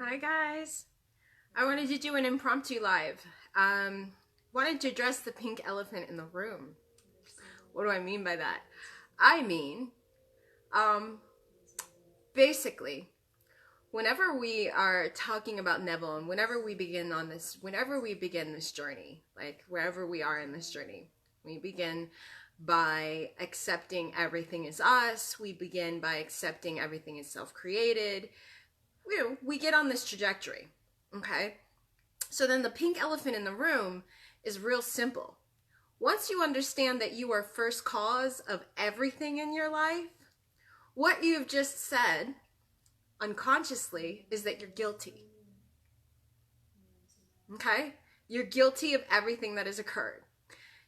Hi guys. I wanted to do an impromptu live. Wanted to address the pink elephant in the room. What do I mean by that? I mean, um, basically, whenever we are talking about Neville and whenever we begin this journey, like wherever we are in this journey, we begin by accepting everything is us. We begin by accepting everything is self-created. We get on this trajectory, okay? So then the pink elephant in the room is real simple. Once you understand that you are first cause of everything in your life, what you've just said unconsciously is that you're guilty. Okay? You're guilty of everything that has occurred.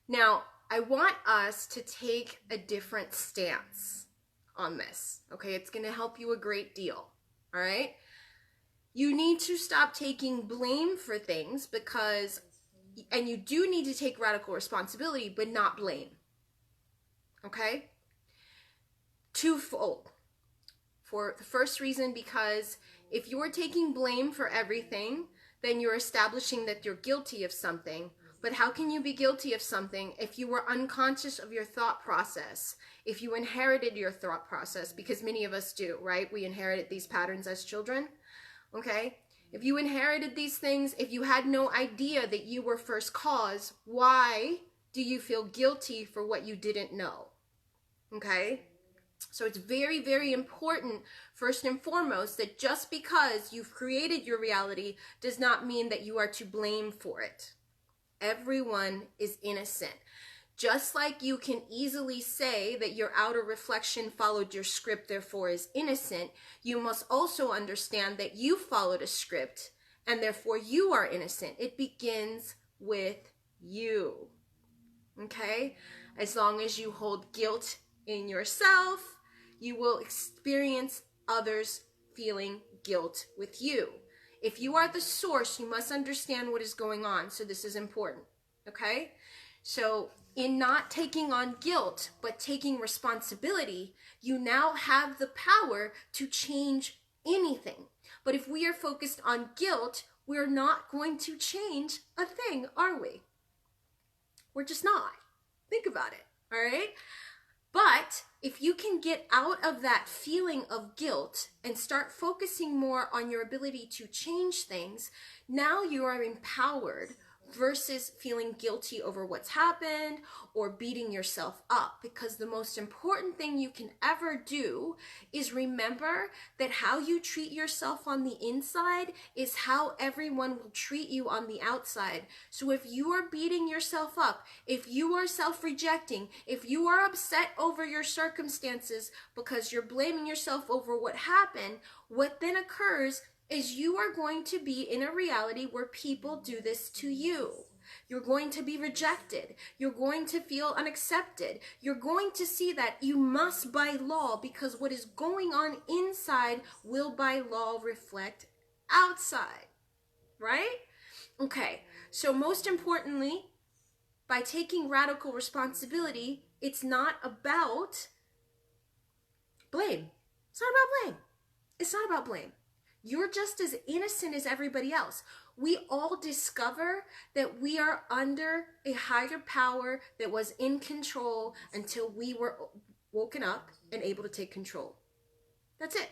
Now, I want us to take a different stance on this. Okay? It's going to help you a great deal. All right? You need to stop taking blame for things and you do need to take radical responsibility, but not blame. Okay? Twofold. For the first reason, because if you're taking blame for everything, then you're establishing that you're guilty of something. But how can you be guilty of something if you were unconscious of your thought process? If you inherited your thought process, because many of us do, right? We inherited these patterns as children. Okay? If you inherited these things, if you had no idea that you were first cause, why do you feel guilty for what you didn't know? Okay? So it's very, very important, first and foremost, that just because you've created your reality does not mean that you are to blame for it. Everyone is innocent. Just like you can easily say that your outer reflection followed your script, therefore is innocent, you must also understand that you followed a script and therefore you are innocent. It begins with you. Okay? As long as you hold guilt in yourself, you will experience others feeling guilt with you. If you are the source, you must understand what is going on. So this is important. Okay? So in not taking on guilt, but taking responsibility, you now have the power to change anything. But if we are focused on guilt, we're not going to change a thing, are we? We're just not. Think about it, all right? But if you can get out of that feeling of guilt and start focusing more on your ability to change things, now you are empowered versus feeling guilty over what's happened or beating yourself up. Because the most important thing you can ever do is remember that how you treat yourself on the inside is how everyone will treat you on the outside. So if you are beating yourself up, if you are self-rejecting, if you are upset over your circumstances because you're blaming yourself over what happened, what then occurs is you are going to be in a reality where people do this to you. You're going to be rejected. You're going to feel unaccepted. You're going to see that you must by law, because what is going on inside will by law reflect outside, right? Okay, so most importantly, by taking radical responsibility, it's not about blame. It's not about blame. It's not about blame. You're just as innocent as everybody else. We all discover that we are under a higher power that was in control until we were woken up and able to take control. That's it.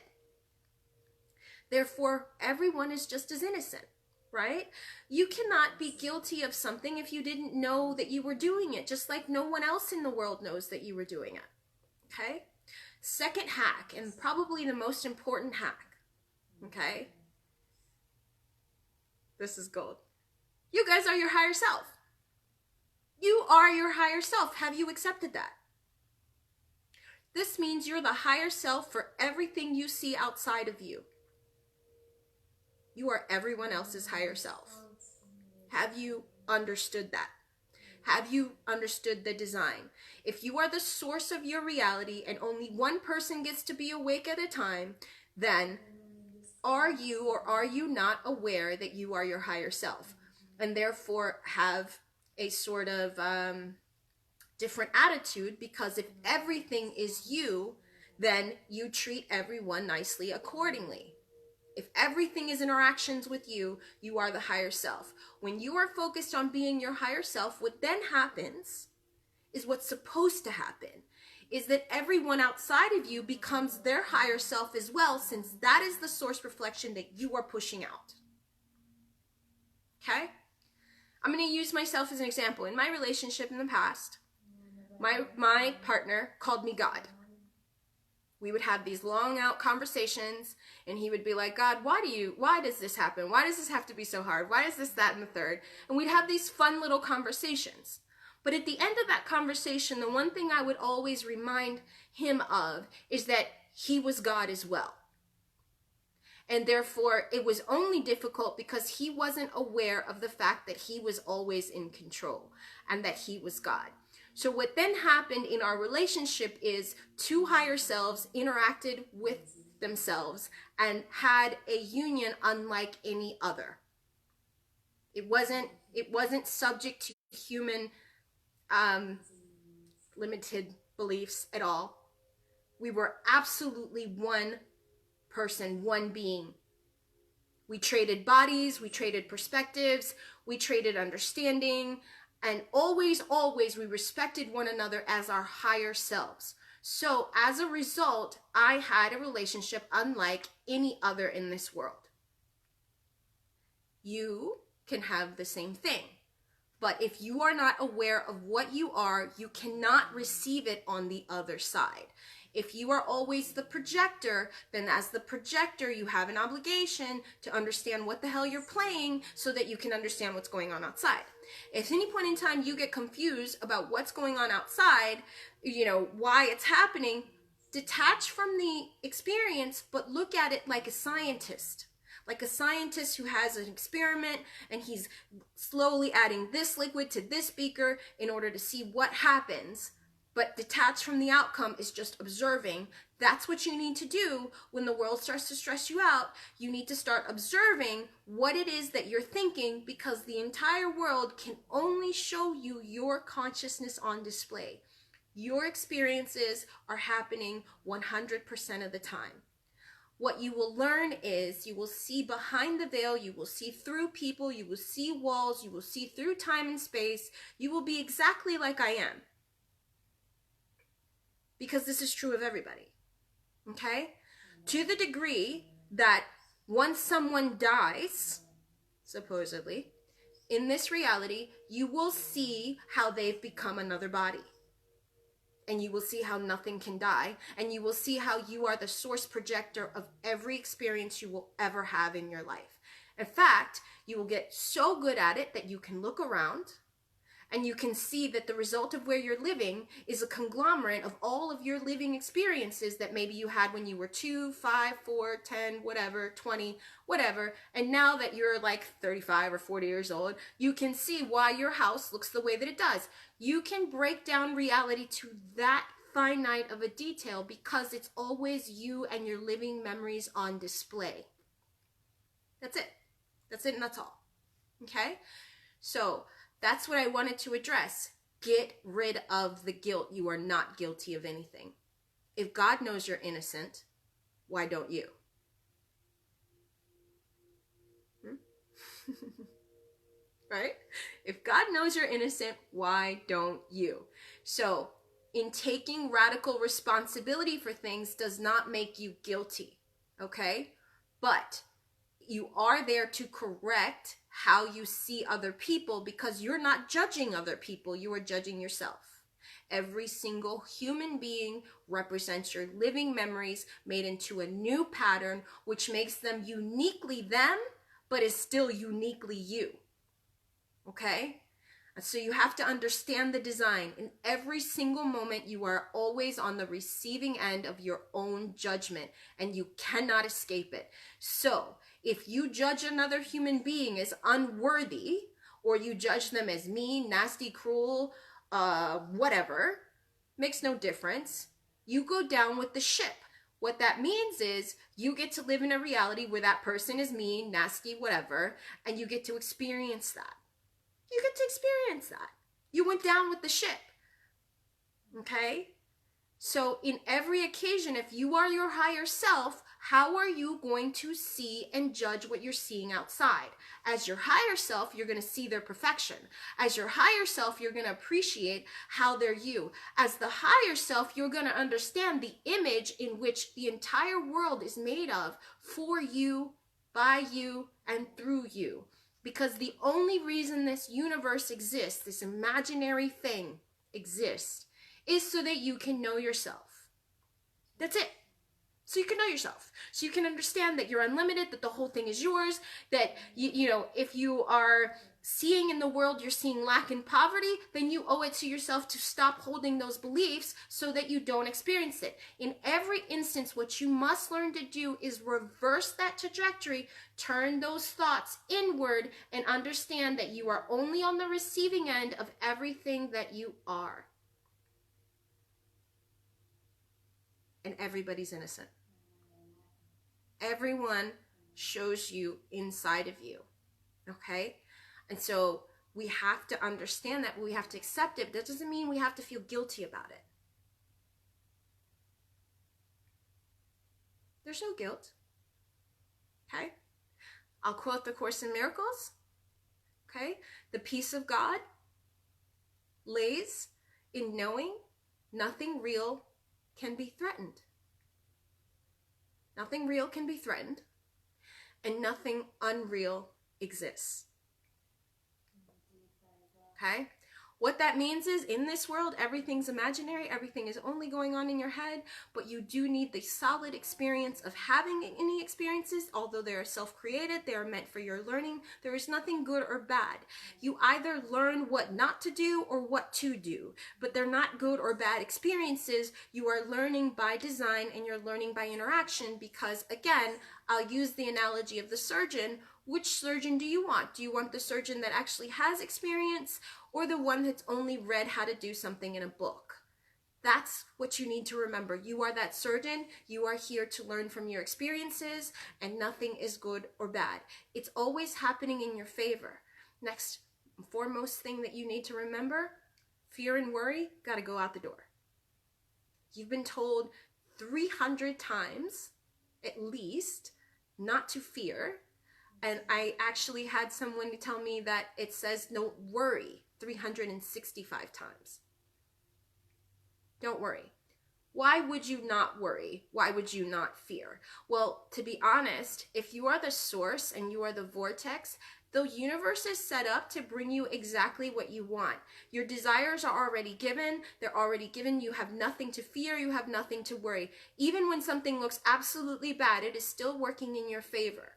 Therefore, everyone is just as innocent, right? You cannot be guilty of something if you didn't know that you were doing it, just like no one else in the world knows that you were doing it, okay? Second hack, and probably the most important hack, okay? This is gold. You guys are your higher self. You are your higher self. Have you accepted that? This means you're the higher self for everything you see outside of you. You are everyone else's higher self. Have you understood that? Have you understood the design? If you are the source of your reality and only one person gets to be awake at a time, then are you or are you not aware that you are your higher self, and therefore have a sort of different attitude? Because if everything is you, then you treat everyone nicely accordingly. If everything is interactions with you, you are the higher self. When you are focused on being your higher self, what then happens is what's supposed to happen, is that everyone outside of you becomes their higher self as well, since that is the source reflection that you are pushing out. Okay? I'm going to use myself as an example. In my relationship in the past, my partner called me God. We would have these long out conversations, and he would be like, God, why does this happen? Why does this have to be so hard? Why is this, that, and the third? And we'd have these fun little conversations. But at the end of that conversation, the one thing I would always remind him of is that he was God as well. And therefore, it was only difficult because he wasn't aware of the fact that he was always in control and that he was God. So what then happened in our relationship is two higher selves interacted with themselves and had a union unlike any other. It wasn't subject to human limited beliefs at all. We were absolutely one person, one being. We traded bodies, we traded perspectives, we traded understanding, and always we respected one another as our higher selves. So as a result, I had a relationship unlike any other in this world. You can have the same thing. But if you are not aware of what you are, you cannot receive it on the other side. If you are always the projector, then as the projector, you have an obligation to understand what the hell you're playing so that you can understand what's going on outside. If at any point in time you get confused about what's going on outside, why it's happening, detach from the experience, but look at it like a scientist. Like a scientist who has an experiment and he's slowly adding this liquid to this beaker in order to see what happens. But detached from the outcome is just observing. That's what you need to do when the world starts to stress you out. You need to start observing what it is that you're thinking, because the entire world can only show you your consciousness on display. Your experiences are happening 100% of the time. What you will learn is you will see behind the veil, you will see through people, you will see walls, you will see through time and space. You will be exactly like I am. Because this is true of everybody. Okay? To the degree that once someone dies, supposedly, in this reality, you will see how they've become another body. And you will see how nothing can die. And you will see how you are the source projector of every experience you will ever have in your life. In fact, you will get so good at it that you can look around and you can see that the result of where you're living is a conglomerate of all of your living experiences that maybe you had when you were 2, 5, 4, 10, whatever, 20, whatever. And now that you're like 35 or 40 years old, you can see why your house looks the way that it does. You can break down reality to that finite of a detail because it's always you and your living memories on display. That's it. That's it and that's all. Okay? So that's what I wanted to address. Get rid of the guilt. You are not guilty of anything. If God knows you're innocent, why don't you? Right? If God knows you're innocent, why don't you? So, in taking radical responsibility for things does not make you guilty, okay? But you are there to correct how you see other people, because you're not judging other people, you are judging yourself. Every single human being represents your living memories made into a new pattern, which makes them uniquely them, but is still uniquely you. Okay? And so you have to understand the design. In every single moment, you are always on the receiving end of your own judgment, and you cannot escape it. So, if you judge another human being as unworthy, or you judge them as mean, nasty, cruel, whatever, makes no difference. You go down with the ship. What that means is you get to live in a reality where that person is mean, nasty, whatever, and you get to experience that. You get to experience that. You went down with the ship. Okay? So in every occasion, if you are your higher self, how are you going to see and judge what you're seeing outside? As your higher self, you're going to see their perfection. As your higher self, you're going to appreciate how they're you. As the higher self, you're going to understand the image in which the entire world is made of for you, by you, and through you. Because the only reason this universe exists, this imaginary thing exists, is so that you can know yourself. That's it. So you can know yourself. So you can understand that you're unlimited, that the whole thing is yours, that, you know, if you are seeing in the world, you're seeing lack and poverty, then you owe it to yourself to stop holding those beliefs so that you don't experience it. In every instance, what you must learn to do is reverse that trajectory, turn those thoughts inward, and understand that you are only on the receiving end of everything that you are. And everybody's innocent. Everyone shows you inside of you, okay? And so we have to understand that, we have to accept it. That doesn't mean we have to feel guilty about it. There's no guilt, okay? I'll quote the Course in Miracles, okay? The peace of God lays in knowing nothing real can be threatened. Nothing real can be threatened, and nothing unreal exists. Okay? What that means is, in this world, everything's imaginary, everything is only going on in your head, but you do need the solid experience of having any experiences. Although they are self-created, they are meant for your learning. There is nothing good or bad. You either learn what not to do or what to do, but they're not good or bad experiences. You are learning by design, and you're learning by interaction, because, again, I'll use the analogy of the surgeon. Which surgeon do you want? Do you want the surgeon that actually has experience, or the one that's only read how to do something in a book? That's what you need to remember. You are that surgeon. You are here to learn from your experiences, and nothing is good or bad. It's always happening in your favor. Next, foremost thing that you need to remember, fear and worry got to go out the door. You've been told 300 times, at least, not to fear. And I actually had someone tell me that it says don't worry 365 times. Don't worry. Why would you not worry? Why would you not fear? Well, to be honest, if you are the source and you are the vortex, the universe is set up to bring you exactly what you want. Your desires are already given. They're already given. You have nothing to fear. You have nothing to worry. Even when something looks absolutely bad, it is still working in your favor.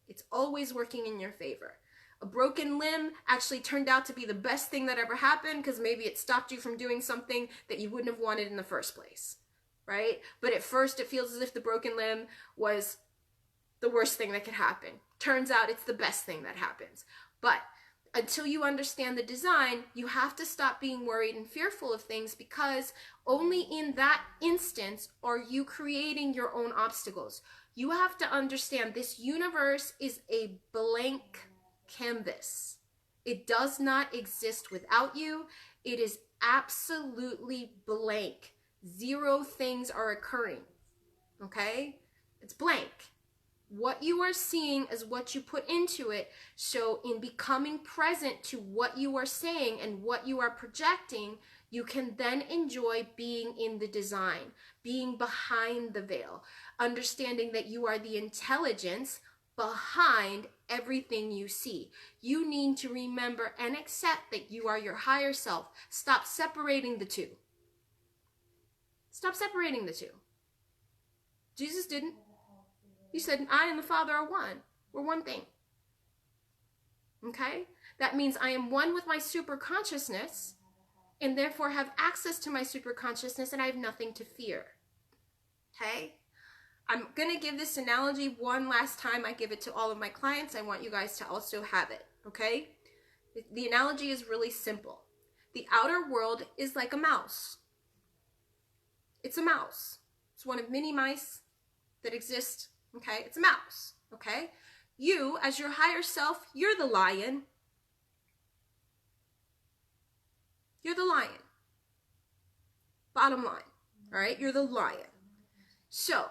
It's always working in your favor. A broken limb actually turned out to be the best thing that ever happened, because maybe it stopped you from doing something that you wouldn't have wanted in the first place, right? But at first it feels as if the broken limb was the worst thing that could happen. Turns out it's the best thing that happens. But until you understand the design, you have to stop being worried and fearful of things, because only in that instance are you creating your own obstacles. You have to understand this universe is a blank canvas. It does not exist without you. It is absolutely blank. Zero things are occurring. Okay? It's blank. What you are seeing is what you put into it. So in becoming present to what you are saying and what you are projecting, you can then enjoy being in the design, being behind the veil, understanding that you are the intelligence behind everything you see. You need to remember and accept that you are your higher self. Stop separating the two. Stop separating the two. Jesus didn't. He said, I and the Father are one. We're one thing. Okay? That means I am one with my super consciousness, and therefore have access to my super consciousness, and I have nothing to fear. Okay? I'm going to give this analogy one last time. I give it to all of my clients. I want you guys to also have it. Okay? The analogy is really simple. The outer world is like a mouse. It's a mouse. It's one of many mice that exist. Okay? It's a mouse. Okay? You, as your higher self, you're the lion. You're the lion. Bottom line. All right? You're the lion. So,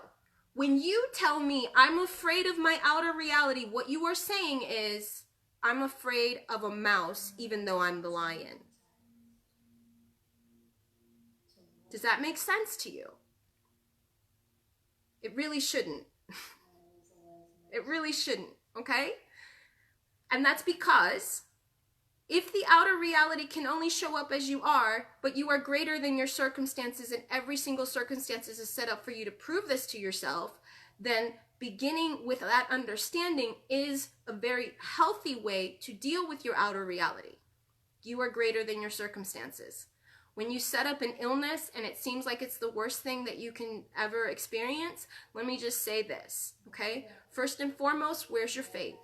When you tell me I'm afraid of my outer reality, what you are saying is, I'm afraid of a mouse even though I'm the lion. Does that make sense to you? It really shouldn't. It really shouldn't, okay? And that's because if the outer reality can only show up as you are, but you are greater than your circumstances and every single circumstance is set up for you to prove this to yourself, then beginning with that understanding is a very healthy way to deal with your outer reality. You are greater than your circumstances. When you set up an illness and it seems like it's the worst thing that you can ever experience, let me just say this, okay? First and foremost, where's your faith?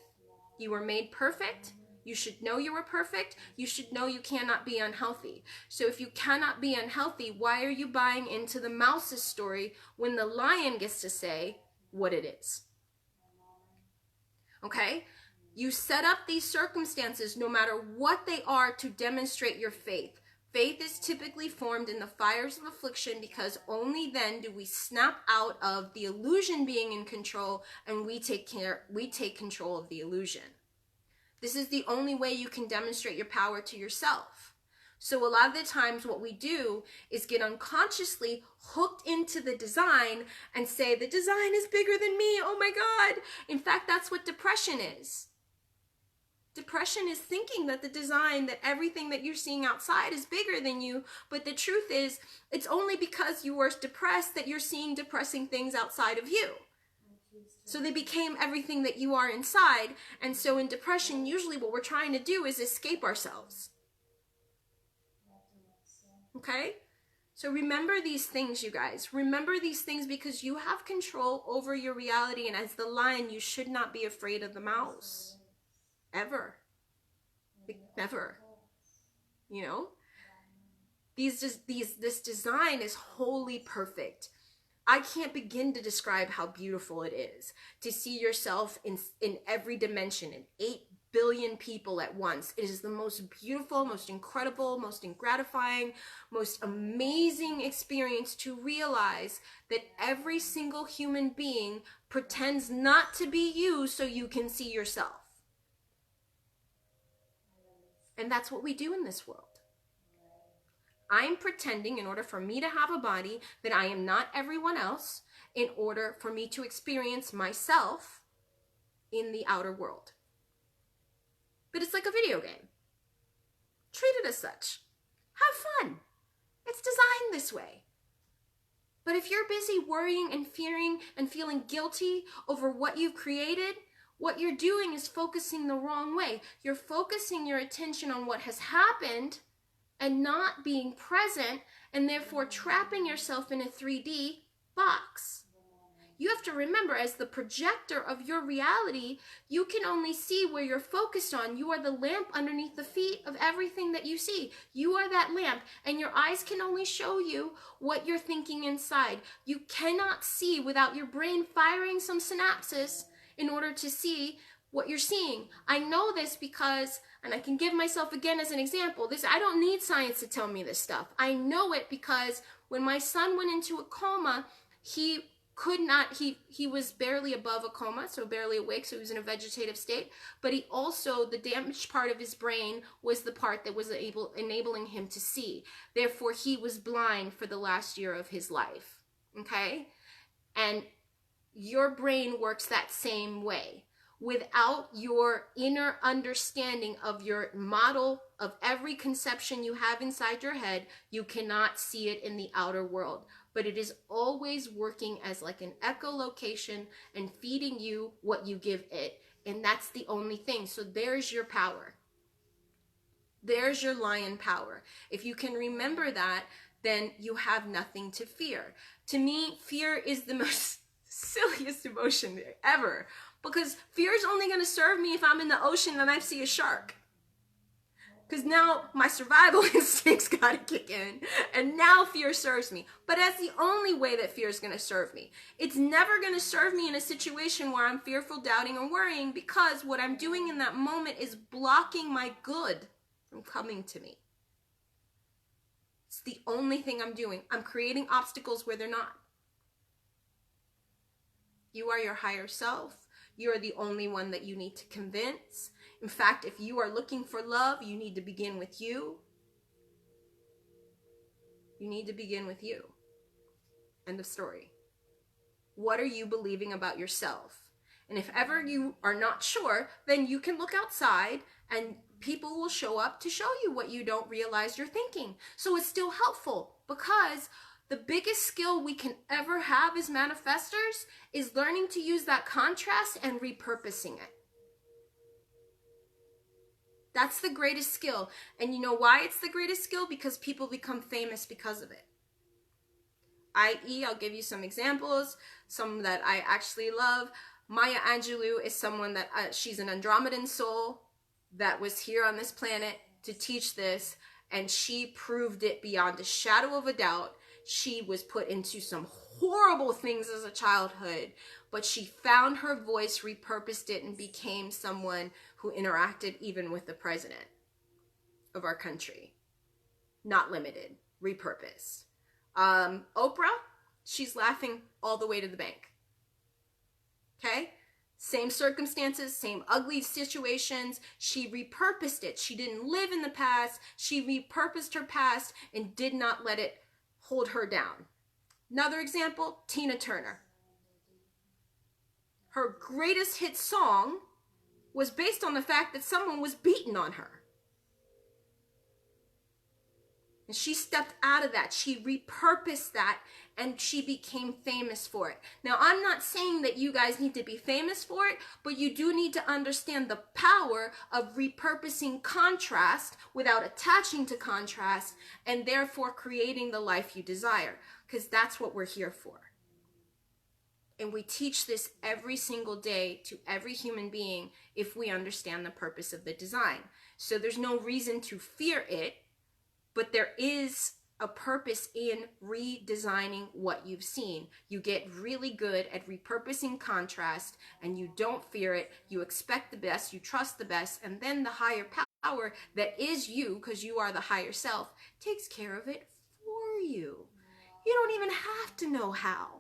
You were made perfect. You should know you were perfect. You should know you cannot be unhealthy. So if you cannot be unhealthy, why are you buying into the mouse's story when the lion gets to say what it is? Okay? You set up these circumstances, no matter what they are, to demonstrate your faith. Faith is typically formed in the fires of affliction because only then do we snap out of the illusion being in control and we take control of the illusion. This is the only way you can demonstrate your power to yourself. So a lot of the times what we do is get unconsciously hooked into the design and say, the design is bigger than me, oh my God. In fact, that's what depression is. Depression is thinking that the design, that everything that you're seeing outside is bigger than you, but the truth is, it's only because you are depressed that you're seeing depressing things outside of you. So they became everything that you are inside. And so in depression, usually what we're trying to do is escape ourselves. Okay? So remember these things, you guys. Remember these things because you have control over your reality. And as the lion, you should not be afraid of the mouse. Ever. Never. You know? This design is wholly perfect. I can't begin to describe how beautiful it is to see yourself in every dimension, in 8 billion people at once. It is the most beautiful, most incredible, most gratifying, most amazing experience to realize that every single human being pretends not to be you so you can see yourself. And that's what we do in this world. I'm pretending in order for me to have a body that I am not everyone else in order for me to experience myself in the outer world. But it's like a video game. Treat it as such. Have fun. It's designed this way. But if you're busy worrying and fearing and feeling guilty over what you've created, what you're doing is focusing the wrong way. You're focusing your attention on what has happened and not being present, and therefore trapping yourself in a 3D box. You have to remember, as the projector of your reality, you can only see where you're focused on. You are the lamp underneath the feet of everything that you see. You are that lamp, and your eyes can only show you what you're thinking inside. You cannot see without your brain firing some synapses in order to see what you're seeing. I know this because, and I can give myself again as an example, I don't need science to tell me this stuff. I know it because when my son went into a coma, he was barely above a coma, so barely awake, so he was in a vegetative state, but he also, the damaged part of his brain was the part that was enabling him to see. Therefore, he was blind for the last year of his life, okay? And your brain works that same way. Without your inner understanding of your model of every conception you have inside your head, you cannot see it in the outer world. But it is always working as like an echolocation and feeding you what you give it. And that's the only thing. So there's your power. There's your lion power. If you can remember that, then you have nothing to fear. To me, fear is the most silliest emotion ever. Because fear is only going to serve me if I'm in the ocean and I see a shark. Because now my survival instincts got to kick in. And now fear serves me. But that's the only way that fear is going to serve me. It's never going to serve me in a situation where I'm fearful, doubting, or worrying. Because what I'm doing in that moment is blocking my good from coming to me. It's the only thing I'm doing. I'm creating obstacles where they're not. You are your higher self. You are the only one that you need to convince. In fact, if you are looking for love, you need to begin with you. You need to begin with you. End of story. What are you believing about yourself? And if ever you are not sure, then you can look outside and people will show up to show you what you don't realize you're thinking. So it's still helpful, because the biggest skill we can ever have as manifestors is learning to use that contrast and repurposing it. That's the greatest skill. And you know why it's the greatest skill? Because people become famous because of it. I.e., I'll give you some examples, some that I actually love. Maya Angelou is someone that, she's an Andromedan soul that was here on this planet to teach this, and she proved it beyond a shadow of a doubt. She was put into some horrible things as a childhood, but she found her voice, repurposed it, and became someone who interacted even with the president of our country. Not limited, repurposed. Oprah, she's laughing all the way to the bank. Okay? Same circumstances, same ugly situations. She repurposed it. She didn't live in the past. She repurposed her past and did not let it hold her down. Another example, Tina Turner. Her greatest hit song was based on the fact that someone was beating on her. And she stepped out of that. She repurposed that, and she became famous for it. Now, I'm not saying that you guys need to be famous for it, but you do need to understand the power of repurposing contrast without attaching to contrast, and therefore creating the life you desire, because that's what we're here for. And we teach this every single day to every human being if we understand the purpose of the design. So there's no reason to fear it, but there is a purpose in redesigning what you've seen. You get really good at repurposing contrast, and you don't fear it. You expect the best, you trust the best, and then the higher power that is you, because you are the higher self, takes care of it for you. You don't even have to know how.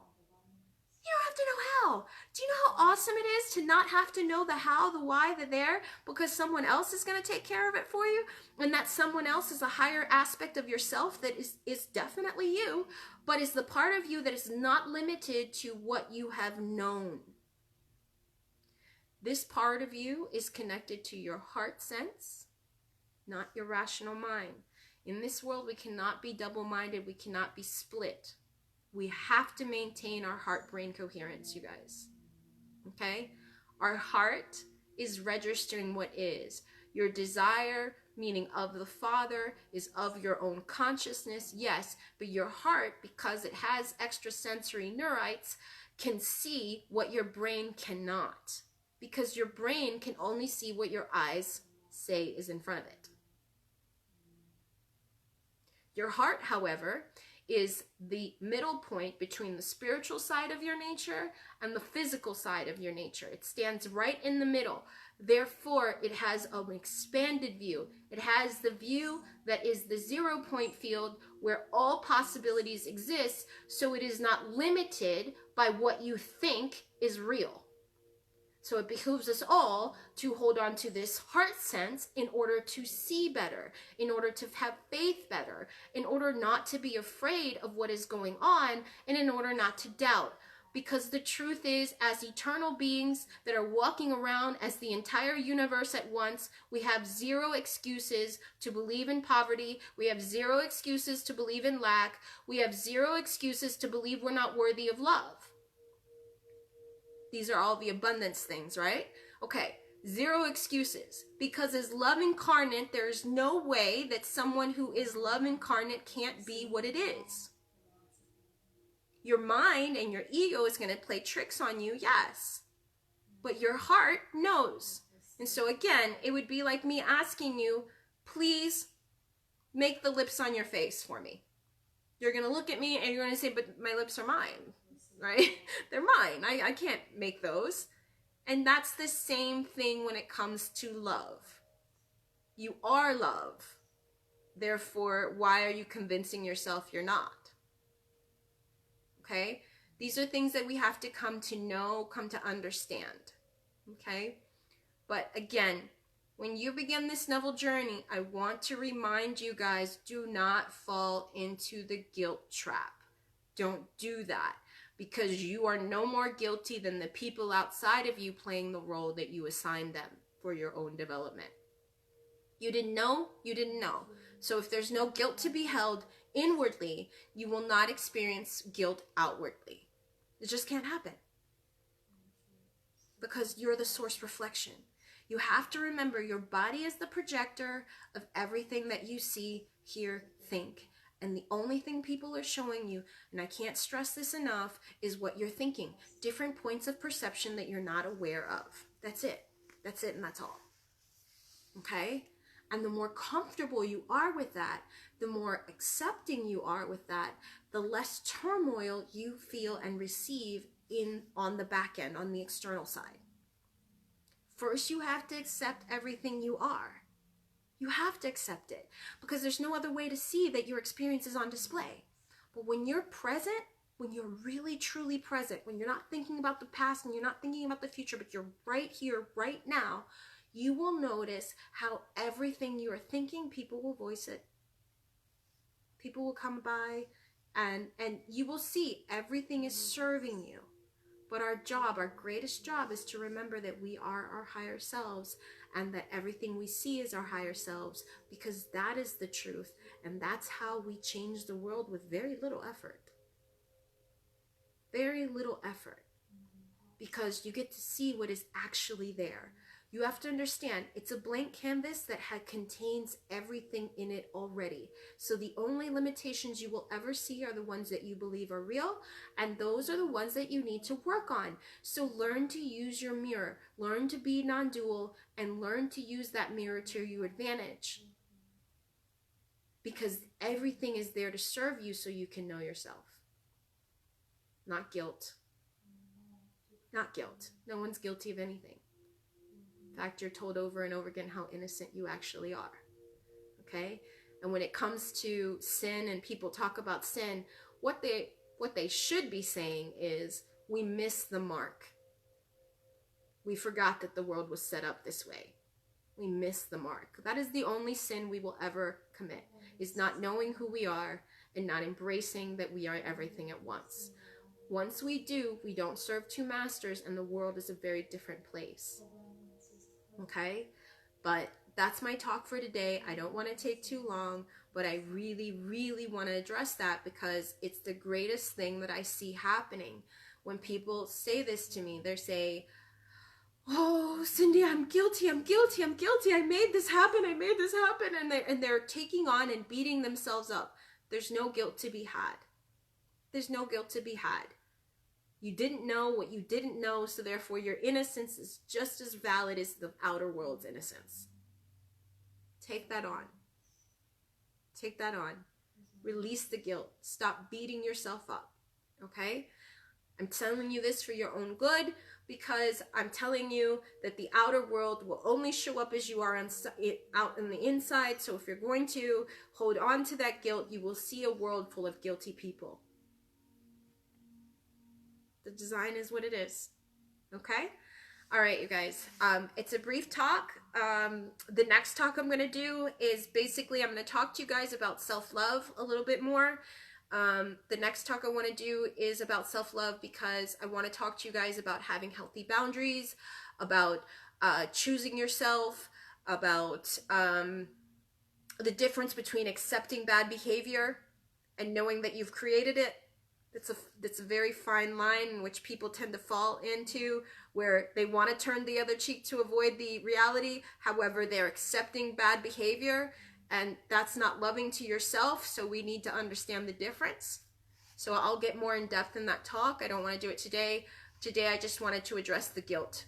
You don't have to know how. Do you know how awesome it is to not have to know the how, the why, the there, because someone else is going to take care of it for you? And that someone else is a higher aspect of yourself that is definitely you, but is the part of you that is not limited to what you have known. This part of you is connected to your heart sense, not your rational mind. In this world, we cannot be double-minded. We cannot be split. We have to maintain our heart-brain coherence, you guys. Okay? Our heart is registering what is. Your desire, meaning of the Father, is of your own consciousness, yes, but your heart, because it has extrasensory neurites, can see what your brain cannot. Because your brain can only see what your eyes say is in front of it. Your heart, however, is the middle point between the spiritual side of your nature and the physical side of your nature. It stands right in the middle. Therefore, it has an expanded view. It has the view that is the 0 point field where all possibilities exist, so it is not limited by what you think is real. So it behooves us all to hold on to this heart sense in order to see better, in order to have faith better, in order not to be afraid of what is going on, and in order not to doubt. Because the truth is, as eternal beings that are walking around as the entire universe at once, we have zero excuses to believe in poverty. We have zero excuses to believe in lack. We have zero excuses to believe we're not worthy of love. These are all the abundance things, right? Okay, zero excuses. Because as love incarnate, there's no way that someone who is love incarnate can't be what it is. Your mind and your ego is going to play tricks on you, yes. But your heart knows. And so again, it would be like me asking you, please make the lips on your face for me. You're going to look at me and you're going to say, but my lips are mine. Right? They're mine. I can't make those. And that's the same thing when it comes to love. You are love. Therefore, why are you convincing yourself you're not? Okay? These are things that we have to come to know, come to understand. Okay? But again, when you begin this Neville journey, I want to remind you guys, do not fall into the guilt trap. Don't do that, because you are no more guilty than the people outside of you playing the role that you assigned them for your own development. You didn't know, you didn't know. So if there's no guilt to be held inwardly, you will not experience guilt outwardly. It just can't happen, because you're the source reflection. You have to remember your body is the projector of everything that you see, hear, think. And the only thing people are showing you, and I can't stress this enough, is what you're thinking. Different points of perception that you're not aware of. That's it. That's it, and that's all. Okay? And the more comfortable you are with that, the more accepting you are with that, the less turmoil you feel and receive on the back end, on the external side. First, you have to accept everything you are. You have to accept it, because there's no other way to see that your experience is on display. But when you're present, when you're really truly present, when you're not thinking about the past and you're not thinking about the future, but you're right here, right now, you will notice how everything you are thinking, people will voice it. People will come by and you will see everything is serving you. But our job, our greatest job, is to remember that we are our higher selves, and that everything we see is our higher selves, because that is the truth. And that's how we change the world with very little effort. Very little effort. Because you get to see what is actually there. You have to understand, it's a blank canvas that contains everything in it already. So the only limitations you will ever see are the ones that you believe are real, and those are the ones that you need to work on. So learn to use your mirror, learn to be non-dual, and learn to use that mirror to your advantage. Because everything is there to serve you so you can know yourself. Not guilt. Not guilt. No one's guilty of anything. In fact, you're told over and over again how innocent you actually are. Okay? And when it comes to sin and people talk about sin, what they should be saying is, we missed the mark. We forgot that the world was set up this way. We missed the mark. That is the only sin we will ever commit, is not knowing who we are and not embracing that we are everything at once. Once we do, we don't serve two masters, and the world is a very different place. Okay? But that's my talk for today. I don't want to take too long, but I really, really want to address that, because it's the greatest thing that I see happening. When people say this to me, they say, oh, Cindy, I'm guilty, I'm guilty, I'm guilty. I made this happen, I made this happen. And they're taking on and beating themselves up. There's no guilt to be had. There's no guilt to be had. You didn't know what you didn't know, so therefore your innocence is just as valid as the outer world's innocence. Take that on. Take that on. Release the guilt. Stop beating yourself up. Okay? I'm telling you this for your own good, because I'm telling you that the outer world will only show up as you are out in the inside. So if you're going to hold on to that guilt, you will see a world full of guilty people. The design is what it is. Okay? All right, you guys. It's a brief talk. The next talk I'm going to do is basically, I'm going to talk to you guys about self-love a little bit more. The next talk I want to do is about self-love, because I want to talk to you guys about having healthy boundaries, about choosing yourself, about the difference between accepting bad behavior and knowing that you've created it. That's a very fine line in which people tend to fall into, where they want to turn the other cheek to avoid the reality. However, they're accepting bad behavior, and that's not loving to yourself. So we need to understand the difference. So I'll get more in depth in that talk. I don't want to do it today. Today I just wanted to address the guilt.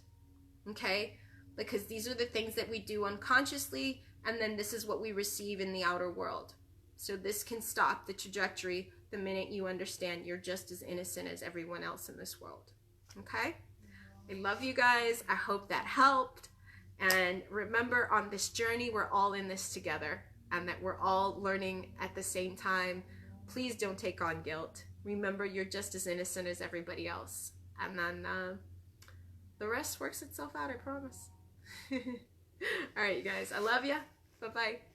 Okay? Because these are the things that we do unconsciously, and then this is what we receive in the outer world. So this can stop the trajectory the minute you understand you're just as innocent as everyone else in this world. Okay? I love you guys. I hope that helped. And remember, on this journey, we're all in this together, and that we're all learning at the same time. Please don't take on guilt. remember you're just as innocent as everybody else. And then the rest works itself out, I promise. All right, you guys. I love you. Bye-bye.